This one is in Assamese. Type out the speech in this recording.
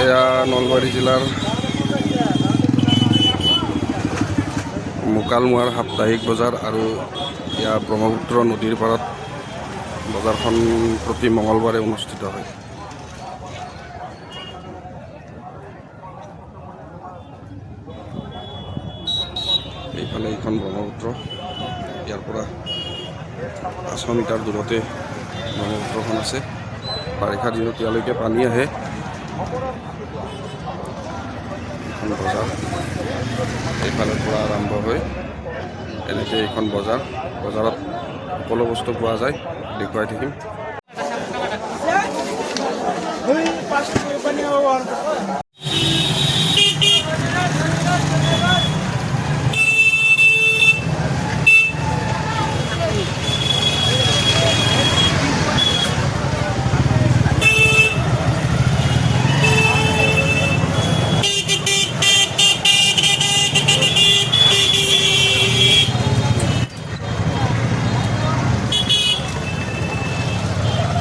এয়া নলবাৰী জিলাৰ মুকালমুৱাৰ সাপ্তাহিক বজাৰ আৰু ইয়াৰ ব্ৰহ্মপুত্ৰ নদীৰ পাৰত বজাৰখন প্ৰতি মঙলবাৰে অনুষ্ঠিত হয়। এইফালে এইখন ব্ৰহ্মপুত্ৰ, ইয়াৰ পৰা 500 মিটাৰ দূৰতে ব্ৰহ্মপুত্ৰখন আছে। বাৰিষা দিনত ইয়ালৈকে পানী আহে। এইখন বজাৰ এইফালৰ পৰা আৰম্ভ হৈ এনেকৈ এইখন বজাৰত সকলো বস্তু পোৱা যায়, দেখুৱাই থাকিম।